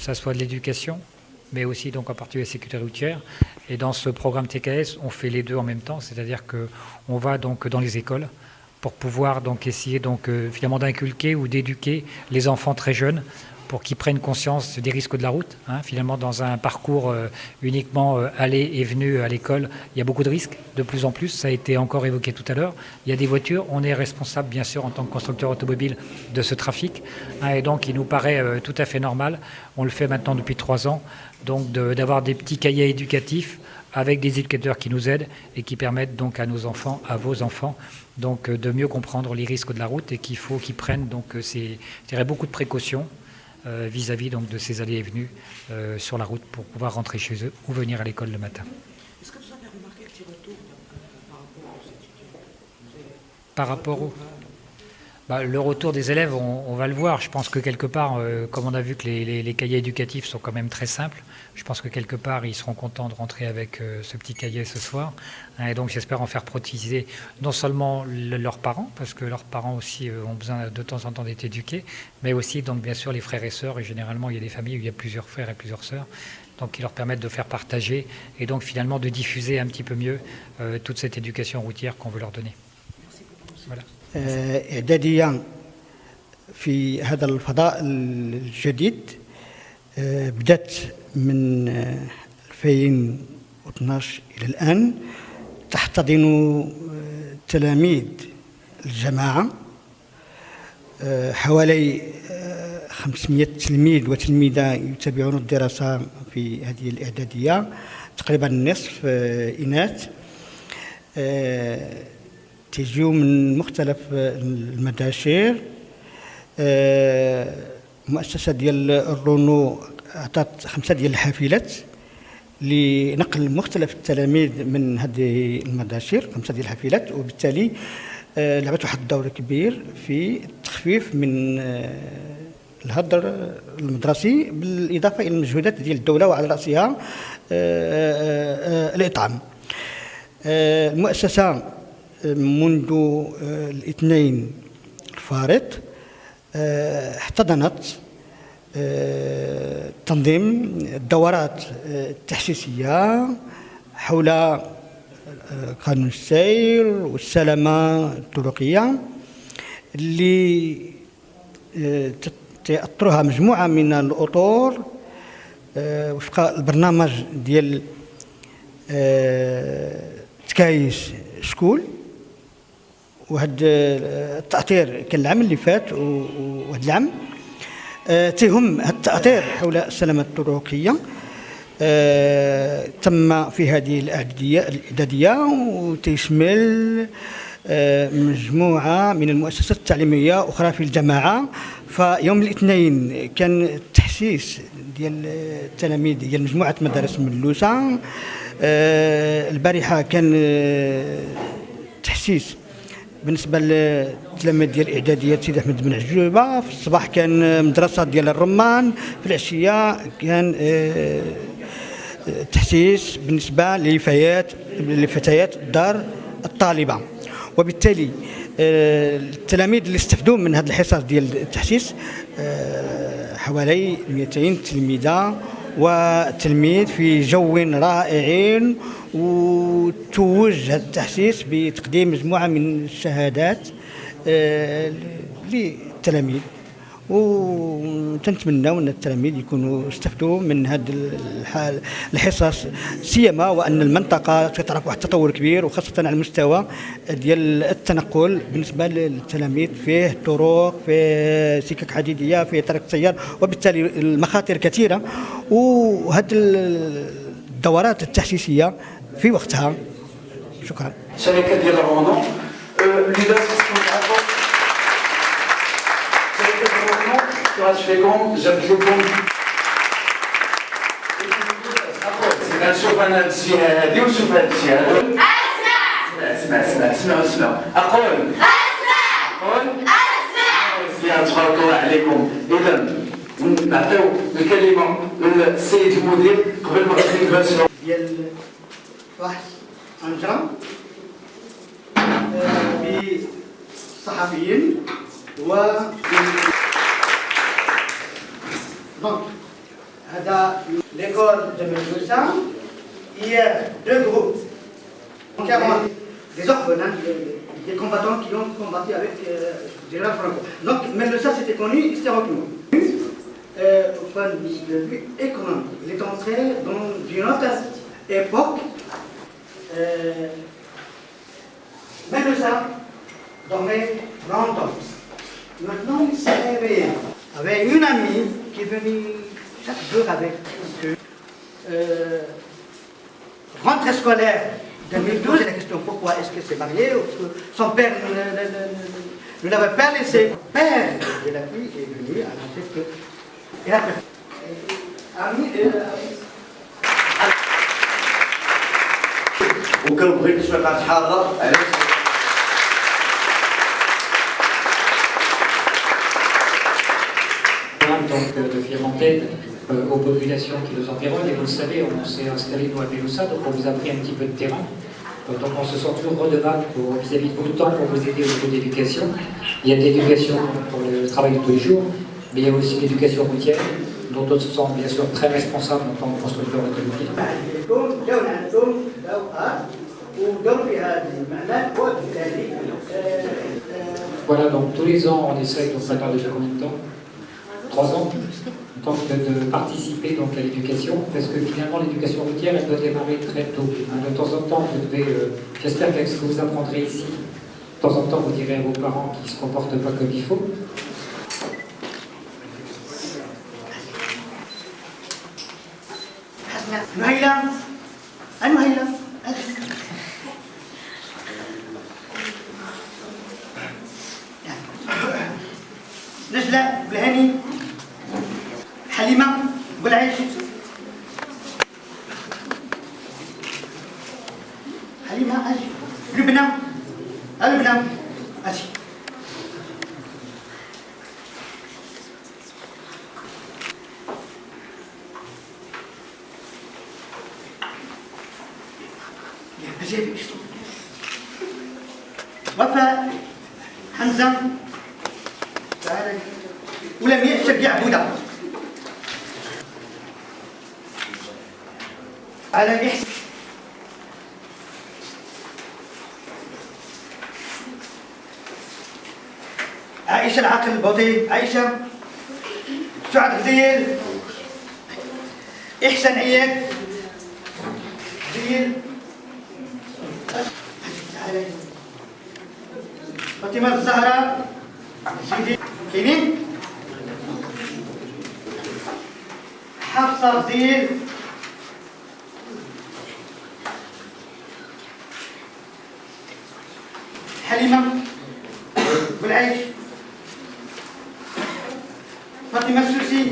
ça soit de l'éducation, mais aussi donc en particulier la sécurité routière. Et dans ce programme TKS, on fait les deux en même temps, c'est-à-dire qu'on va donc dans les écoles pour pouvoir donc essayer donc finalement d'inculquer ou d'éduquer les enfants très jeunes pour qu'ils prennent conscience des risques de la route. Finalement, dans un parcours uniquement aller et venu à l'école, il y a beaucoup de risques, de plus en plus. Ça a été encore évoqué tout à l'heure. Il y a des voitures. On est responsable, bien sûr, en tant que constructeur automobile, de ce trafic. Et donc, il nous paraît tout à fait normal. On le fait maintenant depuis 3 ans. Donc, d'avoir des petits cahiers éducatifs avec des éducateurs qui nous aident et qui permettent donc à nos enfants, à vos enfants, donc de mieux comprendre les risques de la route et qu'il faut qu'ils prennent donc je dirais beaucoup de précautions vis-à-vis donc de ces allées et venues sur la route pour pouvoir rentrer chez eux ou venir à l'école le matin. Est-ce que vous avez remarqué un petit retour par rapport aux étudiants? Par rapport au... le retour des élèves, on va le voir. Je pense que quelque part, comme on a vu que les cahiers éducatifs sont quand même très simples, je pense que quelque part, ils seront contents de rentrer avec ce petit cahier ce soir. Et donc, j'espère en faire protéger non seulement leurs parents, parce que leurs parents aussi ont besoin de temps en temps d'être éduqués, mais aussi, donc, bien sûr, les frères et sœurs. Et généralement, il y a des familles où il y a plusieurs frères et plusieurs sœurs, donc qui leur permettent de faire partager et donc finalement de diffuser un petit peu mieux toute cette éducation routière qu'on veut leur donner. Voilà. إعدادية في هذا الفضاء الجديد بدأت من 2012 إلى الآن تحتضن تلاميذ الجماعة حوالي 500 تلميذ وتلميذة يتابعون الدراسة في هذه الإعدادية، تقريبا النصف إناث تجيو من مختلف المداشر. المؤسسة ديال الرونو أعطت 5 ديال الحافلات لنقل مختلف التلاميذ من هذه المداشر، 5 ديال الحافلات، وبالتالي لعبت واحد الدور كبير في التخفيف من الهدر المدرسي، بالإضافة إلى المجهودات ديال الدولة وعلى رأسها الإطعام. المؤسسة منذ الاثنين الفارط احتضنت تنظيم الدورات التحسيسية حول قانون السير والسلامة الطرقية اللي تأطرها مجموعة من الأطر وفق البرنامج ديال تكايس سكول. وهذا التأطير كان العام اللي فات وهذا العام تهم هذا التأطير حول السلامة الطرقية تم في هذه الإعدادية وتشمل مجموعة من المؤسسات التعليمية أخرى في الجماعة. فيوم الاثنين كان التحسيس ديال التلاميذ ديال مجموعة مدارس ملوسة. البارحة كان تحسيس بالنسبة للتلاميذ ديال الإعدادية سيدي أحمد بن عجوبة. في الصباح كان مدرسة ديال الرمان، في العشية كان تحسيس بالنسبة لفتيات دار الطالبة. وبالتالي التلاميذ اللي استفدوا من هذه الحصص ديال التحسيس حوالي 200 تلميذة وتلميذ في جو رائع. وتوج هذا التحسيس بتقديم مجموعة من الشهادات للتلاميذ، وتنتمنوا أن التلاميذ يكونوا استفدوا من هذه الحصص، سيما وأن المنطقة تتعرف واحد التطور كبير، وخاصة على المستوى ديال التنقل بالنسبة للتلاميذ، فيه طرق، فيه سكك حديدية، فيه طريق سيار، وبالتالي المخاطر كثيرة. وهذه الدورات التحسيسية في وقتها. شكرا. شركة ديال الرونو لذا فيكم جبت لكم نشوف انا الشيء هادي ونشوف هذا الشيء هذا. اسمع اقول اسمع تبارك الله عليكم. اذا نعطيو الكلمه للسيد المدير قبل ما نبداو ديال فحص انجرام بالصحفيين و دونك dans l'école de Moussa, il y a deux groupes. Donc, des orphelins, des combattants qui ont combattu avec le général Franco. Donc, Moussa, c'était connu historiquement. Au point de vue économique, il est entré dans une autre époque. Moussa dormait longtemps. Maintenant, il s'est réveillé. Il avait une amie qui est venue chaque jour avec eux. Rentrée scolaire 2012, et la question pourquoi est-ce qu'il s'est marié, ou que son père ne l'avait pas laissé. Le père de la fille est venu annoncer que il a وكنبغي نسمع بعض الحاره علاش donc de Fiérantaine aux populations qui nous environnent. Et vous le savez, on s'est installé nous à Béloussa, donc on vous a pris un petit peu de terrain. Donc on se sent toujours redevable vis-à-vis de vous, temps pour vous aider au niveau de l'éducation. Il y a de l'éducation pour le travail de tous les jours, mais il y a aussi l'éducation routière, dont on se sent bien sûr très responsable en tant que constructeur automobile. Voilà, donc tous les ans on essaye, donc maintenant depuis combien de temps 3 ans, donc de participer donc à l'éducation, parce que finalement l'éducation routière elle doit démarrer très tôt. De temps en temps, vous devez, j'espère qu'avec ce que vous apprendrez ici, de temps en temps vous direz à vos parents qui ne se comportent pas comme il faut. نجلة بالهني حليمة بالعيش حليمة أجي لبنى لبنى أجي وفاء حمزة ولم يأسب يعبده على الإحسان عائشة العقل البطيء عائشة سعد غزيل إحسان عياد غزيل فاطمة الزهراء كاينين حفصة غزيل حليمة بالعيش فاطمة السوسي